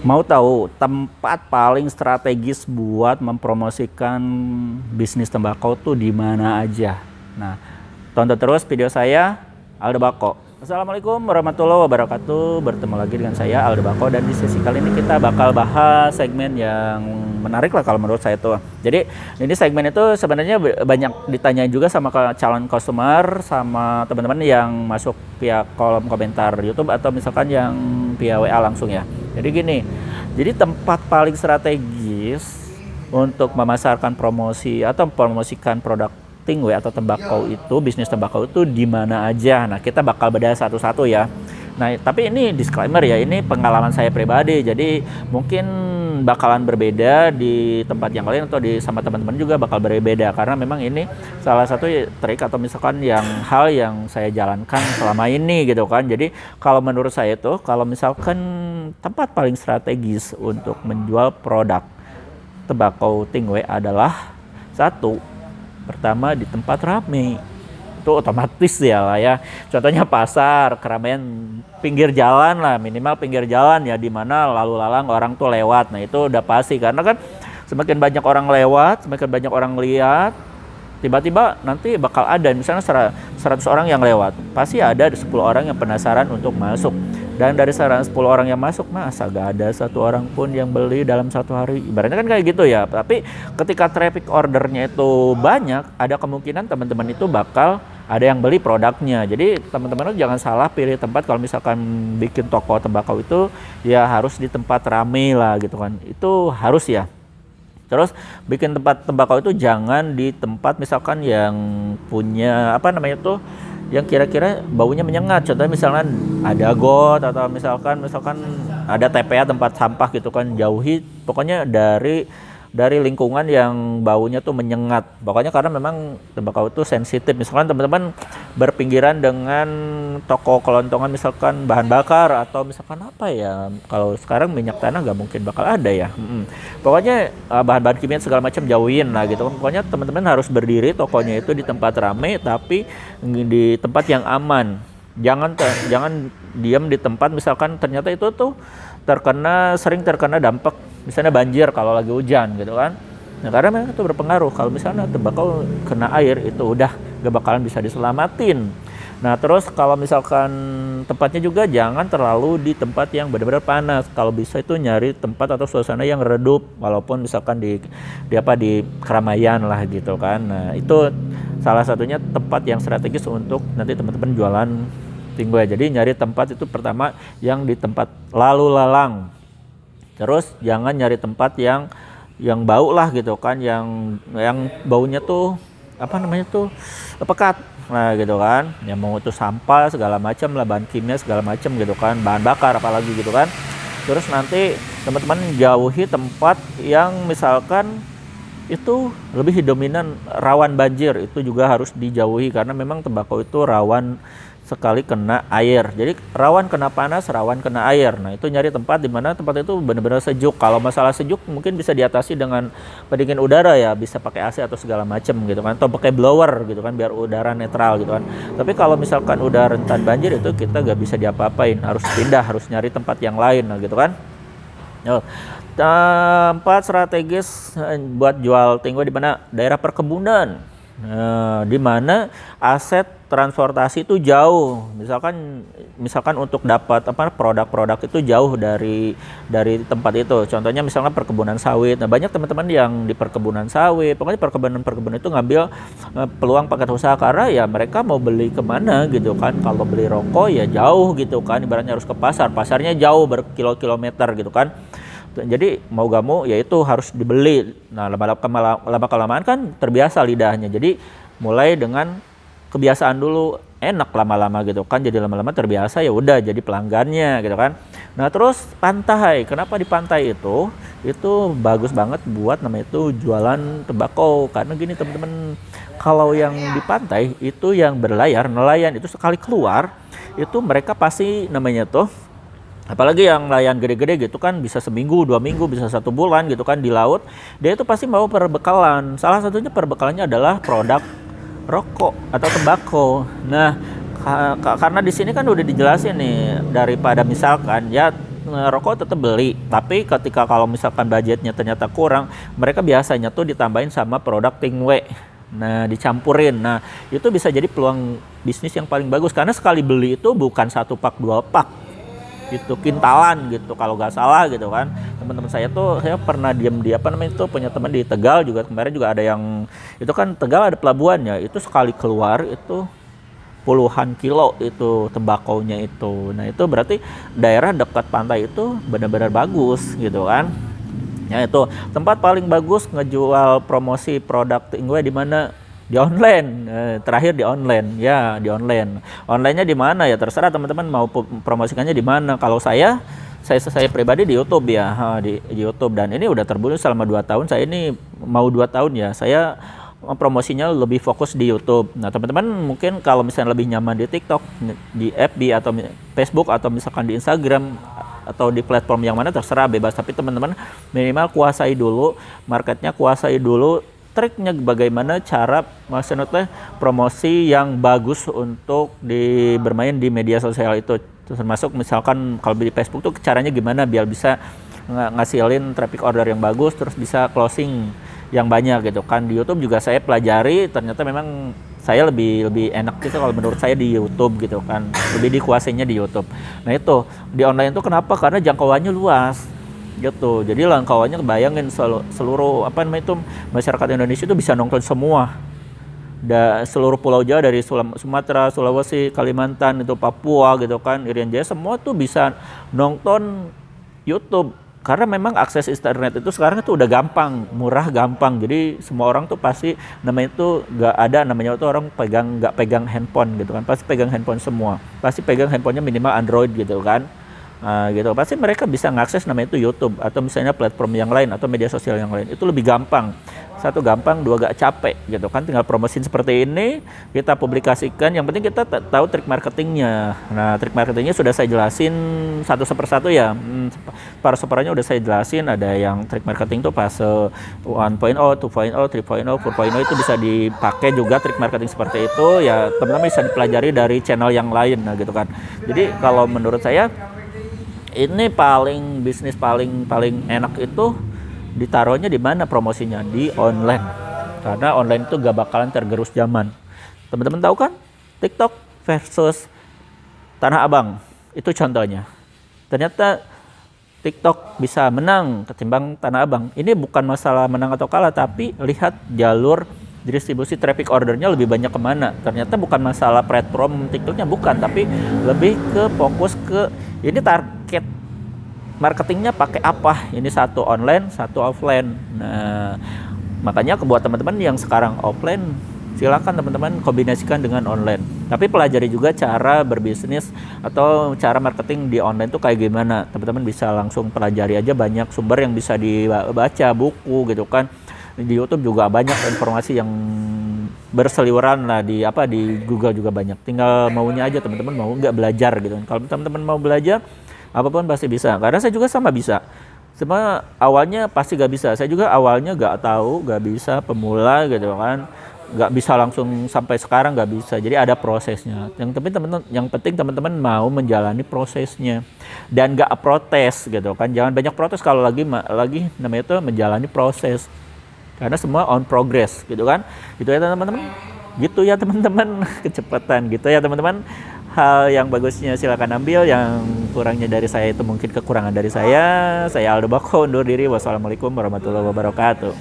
Mau tahu tempat paling strategis buat mempromosikan bisnis tembakau tuh di mana aja? Nah, tonton terus video saya, Aldo Bako. Assalamualaikum warahmatullahi wabarakatuh. Bertemu lagi dengan saya, Aldo Bako, dan di sesi kali ini kita bakal bahas segmen yang menarik lah kalau menurut saya tuh. Jadi ini segmen itu sebenarnya banyak ditanyain juga sama calon customer, sama teman-teman yang masuk via kolom komentar YouTube atau misalkan yang via WA langsung ya. Jadi gini, jadi tempat paling strategis untuk memasarkan promosi atau mempromosikan produk tingwe atau tembakau itu, bisnis tembakau itu di mana aja. Nah, kita bakal bedah satu-satu ya. Nah, tapi ini disclaimer ya, ini pengalaman saya pribadi. Jadi mungkin bakalan berbeda di tempat yang lain atau di sama teman-teman juga bakal berbeda karena memang ini salah satu trik atau misalkan yang hal yang saya jalankan selama ini gitu kan. Jadi kalau menurut saya tuh kalau misalkan tempat paling strategis untuk menjual produk tembakau tingwe adalah satu, pertama di tempat ramai. Itu otomatis ya lah ya. Contohnya pasar, keramaian pinggir jalan lah, minimal pinggir jalan ya, di mana lalu lalang orang tuh lewat. Nah, itu udah pasti karena kan semakin banyak orang lewat, semakin banyak orang lihat, tiba-tiba nanti bakal ada misalnya 100 orang yang lewat, pasti ada 10 orang yang penasaran untuk masuk. Dan dari 10 orang yang masuk, masa gak ada satu orang pun yang beli dalam satu hari, ibaratnya kan kayak gitu ya. Tapi ketika traffic ordernya itu banyak, ada kemungkinan teman-teman itu bakal ada yang beli produknya. Jadi teman-teman jangan salah pilih tempat. Kalau misalkan bikin toko tembakau itu ya harus di tempat rame lah gitu kan, itu harus ya. Terus bikin tempat tembakau itu jangan di tempat misalkan yang punya apa namanya tuh, yang kira-kira baunya menyengat. Contohnya misalkan ada got atau misalkan ada TPA tempat sampah gitu kan, jauhi pokoknya dari lingkungan yang baunya tuh menyengat. Pokoknya karena memang tembakau itu sensitif. Misalkan teman-teman berpinggiran dengan toko kelontongan misalkan bahan bakar atau misalkan apa ya, kalau sekarang minyak tanah nggak mungkin bakal ada ya. Pokoknya bahan-bahan kimia segala macam jauhin lah gitu. Pokoknya teman-teman harus berdiri tokonya itu di tempat ramai tapi di tempat yang aman. Jangan diam di tempat misalkan ternyata itu tuh sering terkena dampak misalnya banjir kalau lagi hujan gitu kan. Nah, karena memang itu berpengaruh. Kalau misalnya tembakau kena air itu udah gak bakalan bisa diselamatin. Nah, terus kalau misalkan tempatnya juga jangan terlalu di tempat yang benar-benar panas. Kalau bisa itu nyari tempat atau suasana yang redup, walaupun misalkan di keramaian lah gitu kan. Nah, itu salah satunya tempat yang strategis untuk nanti teman-teman jualan tingwe. Jadi nyari tempat itu pertama yang di tempat lalu lalang. Terus jangan nyari tempat yang bau lah gitu kan, yang baunya tuh apa namanya tuh pekat. Nah, gitu kan. Yang mau itu sampah segala macam lah, bahan kimia segala macam gitu kan, bahan bakar apalagi gitu kan. Terus nanti teman-teman jauhi tempat yang misalkan itu lebih dominan rawan banjir, itu juga harus dijauhi karena memang tembakau itu rawan sekali kena air. Jadi rawan kena panas, rawan kena air. Nah, itu nyari tempat di mana tempat itu benar-benar sejuk. Kalau masalah sejuk mungkin bisa diatasi dengan pendingin udara ya, bisa pakai AC atau segala macam gitu kan, atau pakai blower gitu kan biar udara netral gitu kan. Tapi kalau misalkan udah rentan banjir itu kita gak bisa diapa-apain, harus pindah, harus nyari tempat yang lain nah gitu kan. Tempat strategis buat jual tingwe di mana? Daerah perkebunan. Nah, di mana aset transportasi itu jauh. Misalkan untuk dapat produk-produk itu jauh dari tempat itu. Contohnya misalnya perkebunan sawit. Nah, banyak teman-teman yang di perkebunan sawit, pokoknya perkebunan itu ngambil peluang paket usaha karena ya mereka mau beli kemana gitu kan. Kalau beli rokok ya jauh gitu kan, ibaratnya harus ke pasar. Pasarnya jauh berkilo-kilometer gitu kan. Jadi mau gak mau ya itu harus dibeli. Nah, lama kelamaan kan terbiasa lidahnya. Jadi mulai dengan kebiasaan dulu, enak lama-lama gitu kan. Jadi lama-lama terbiasa ya udah jadi pelanggannya gitu kan. Nah, terus pantai. Kenapa di pantai itu bagus banget buat namanya itu jualan tembakau. Karena gini teman-teman, kalau yang di pantai itu yang nelayan itu sekali keluar itu mereka pasti namanya tuh, apalagi yang nelayan gede-gede gitu kan, bisa seminggu, 2 minggu, bisa 1 bulan gitu kan di laut. Dia itu pasti mau perbekalan. Salah satunya perbekalannya adalah produk rokok atau tembakau. Nah, karena di sini kan udah dijelasin nih, daripada misalkan ya ngerokok tetap beli, tapi ketika kalau misalkan budgetnya ternyata kurang, mereka biasanya tuh ditambahin sama produk Tingwe. Nah, dicampurin. Nah, itu bisa jadi peluang bisnis yang paling bagus karena sekali beli itu bukan 1 pak 2 pak, gitu, kintalan gitu kalau nggak salah gitu kan. Teman-teman saya tuh, saya pernah diem di apa namanya itu, punya teman di Tegal juga, kemarin juga ada yang itu kan, Tegal ada pelabuhannya, itu sekali keluar itu puluhan kilo itu tembakonya itu. Nah, itu berarti daerah dekat pantai itu benar-benar bagus gitu kan. Ya, itu tempat paling bagus ngejual promosi produk Tingwe di mana? Di online. Terakhir di online. Ya, di online. Onlinenya di mana ya terserah teman-teman mau promosikannya di mana. Kalau saya pribadi di YouTube ya, di YouTube, dan ini udah terbukti selama 2 tahun. Saya ini mau 2 tahun ya. Saya promosinya lebih fokus di YouTube. Nah, teman-teman mungkin kalau misalnya lebih nyaman di TikTok, di FB atau Facebook, atau misalkan di Instagram atau di platform yang mana terserah, bebas. Tapi teman-teman minimal kuasai dulu marketnya, kuasai dulu triknya bagaimana cara maksudnya promosi yang bagus untuk bermain di media sosial itu. Termasuk misalkan kalau di Facebook tuh caranya gimana biar bisa ngasilin traffic order yang bagus, terus bisa closing yang banyak gitu kan. Di YouTube juga saya pelajari, ternyata memang saya lebih enak gitu kalau menurut saya di YouTube gitu kan, lebih dikuasainya di YouTube. Nah, itu di online itu kenapa? Karena jangkauannya luas gitu, jadi jangkauannya bayangin seluruh apa namanya itu, masyarakat Indonesia itu bisa nonton semua, seluruh pulau Jawa, dari Sumatera, Sulawesi, Kalimantan, itu Papua gitu kan, Irian Jaya, semua tuh bisa nonton YouTube. Karena memang akses internet itu sekarang itu udah gampang, murah, gampang. Jadi semua orang tuh pasti namanya itu nggak ada namanya itu orang nggak pegang handphone gitu kan. Pasti pegang handphone semua. Pasti pegang handphonenya minimal Android gitu kan. Gitu. Pasti mereka bisa ngakses namanya itu YouTube atau misalnya platform yang lain atau media sosial yang lain. Itu lebih gampang. 1 gampang, 2 gak capek gitu kan. Tinggal promosiin seperti ini, kita publikasikan. Yang penting kita tahu trik marketingnya. Nah, trik marketingnya sudah saya jelasin satu persatu ya. Para supernya udah saya jelasin. Ada yang trik marketing tuh fase 1.0, 2.0, 3.0, 4.0 itu bisa dipakai juga trik marketing seperti itu. Ya, teman-teman bisa dipelajari dari channel yang lain, nah gitu kan. Jadi kalau menurut saya ini bisnis paling enak itu ditaruhnya di mana promosinya? Di online. Karena online itu gak bakalan tergerus zaman. Teman-teman tahu kan? TikTok versus Tanah Abang. Itu contohnya. Ternyata TikTok bisa menang ketimbang Tanah Abang. Ini bukan masalah menang atau kalah, tapi lihat jalur distribusi traffic ordernya lebih banyak kemana. Ternyata bukan masalah platform TikToknya, bukan, tapi lebih ke fokus ke ini target marketingnya pakai apa. Ini satu online, satu offline. Nah, makanya buat teman-teman yang sekarang offline, silakan teman-teman kombinasikan dengan online. Tapi pelajari juga cara berbisnis atau cara marketing di online itu kayak gimana. Teman-teman bisa langsung pelajari aja, banyak sumber yang bisa dibaca, buku gitu kan. Di YouTube juga banyak informasi yang berseliweran lah, di Google juga banyak. Tinggal maunya aja teman-teman, mau nggak belajar gitu. Kalau teman-teman mau belajar, apapun pasti bisa. Karena saya juga sama bisa. Semua awalnya pasti gak bisa. Saya juga awalnya gak tahu, gak bisa, pemula gitu kan. Gak bisa langsung sampai sekarang, gak bisa. Jadi ada prosesnya. Yang penting teman-teman mau menjalani prosesnya dan gak protes gitu kan. Jangan banyak protes kalau lagi namanya itu menjalani proses. Karena semua on progress gitu kan. Gitu ya teman-teman. Gitu ya teman-teman. Kecepatan gitu ya teman-teman. Hal yang bagusnya silakan ambil, yang kurangnya dari saya itu mungkin kekurangan dari saya. Saya Aldo Bako undur diri. Wassalamualaikum warahmatullahi wabarakatuh.